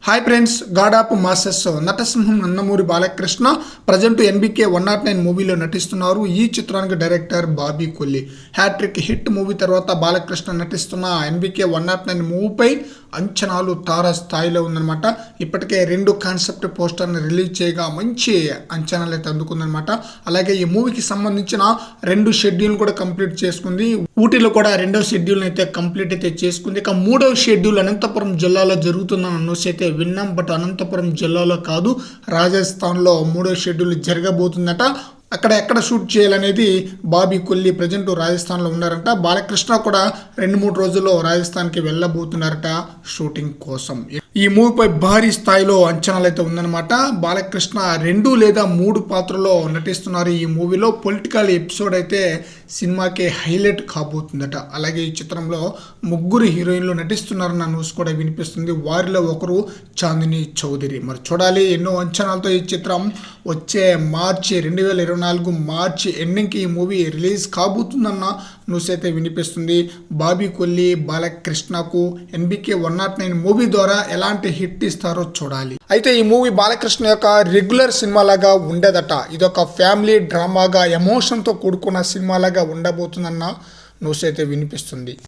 Hi friends, god of masses నటసింహం Nandamuri Balakrishna present NBK 109 మూవీలో నటిస్తున్నారు. ఈ చిత్రానికి director Bobby Kolli. Hattrick hit movie తర్వాత బాలకృష్ణ నటిస్తున్న ఎన్బికే 109 మూవీపై అంచనాలు తార స్థాయిలో ఉందన్నమాట. ఇప్పటికే 2 కాన్సెప్ట్ పోస్టర్ని రిలీజ్ చేయగా మంచి అంచనాలు అయితే అందుకుందనమాట. అలాగే ఈ మూవీకి సంబంధించిన 2 షెడ్యూల్ కూడా కంప్లీట్ చేసుకుంది. ఊటీలో కూడా 2వ షెడ్యూల్ అయితే కంప్లీట్ అయితే చేసుకుంది. ఇక 3వ షెడ్యూల్ అనంతపురం జిల్లాలో జరుగుతుందని న్యూస్ అయితే విన్నాం. బట్ అనంతపురం జిల్లాలో కాదు, రాజస్థాన్లో 3వ షెడ్యూల్ జరగబోతుందట. అక్కడ ఎక్కడ షూట్ చేయాలనేది బాబీ కొల్లి ప్రజెంట్ రాజస్థాన్లో ఉన్నారంట. బాలకృష్ణ కూడా 2-3 రోజుల్లో రాజస్థాన్కి వెళ్ళబోతున్నారట షూటింగ్ కోసం. ఈ మూవీపై భారీ స్థాయిలో అంచనాలు అయితే ఉందన్నమాట. బాలకృష్ణ 2 లేదా 3 పాత్రలో నటిస్తున్నారు. ఈ మూవీలో పొలిటికల్ ఎపిసోడ్ అయితే సినిమాకే హైలైట్ కాబోతుందట. అలాగే ఈ చిత్రంలో 3 హీరోయిన్లు నటిస్తున్నారన్న న్యూస్ కూడా వినిపిస్తుంది. వారిలో ఒకరు చాందిని చౌదరి. మరి చూడాలి, ఎన్నో అంచనాలతో ఈ చిత్రం వచ్చే మార్చి 2024 మార్చి ఎండింగ్కి ఈ మూవీ రిలీజ్ కాబోతుందన్న న్యూస్ అయితే వినిపిస్తుంది. బాబీ కొల్లి బాలకృష్ణకు ఎన్బికే 109 మూవీ ద్వారా ఎలాంటి హిట్ ఇస్తారో చూడాలి. అయితే ఈ మూవీ బాలకృష్ణ యొక్క రెగ్యులర్ సినిమా లాగా ఉండదట. ఇదొక ఫ్యామిలీ డ్రామాగా ఎమోషన్తో కూడుకున్న సినిమా లాగా ఉండబోతుందన్న న్యూస్ అయితే వినిపిస్తుంది.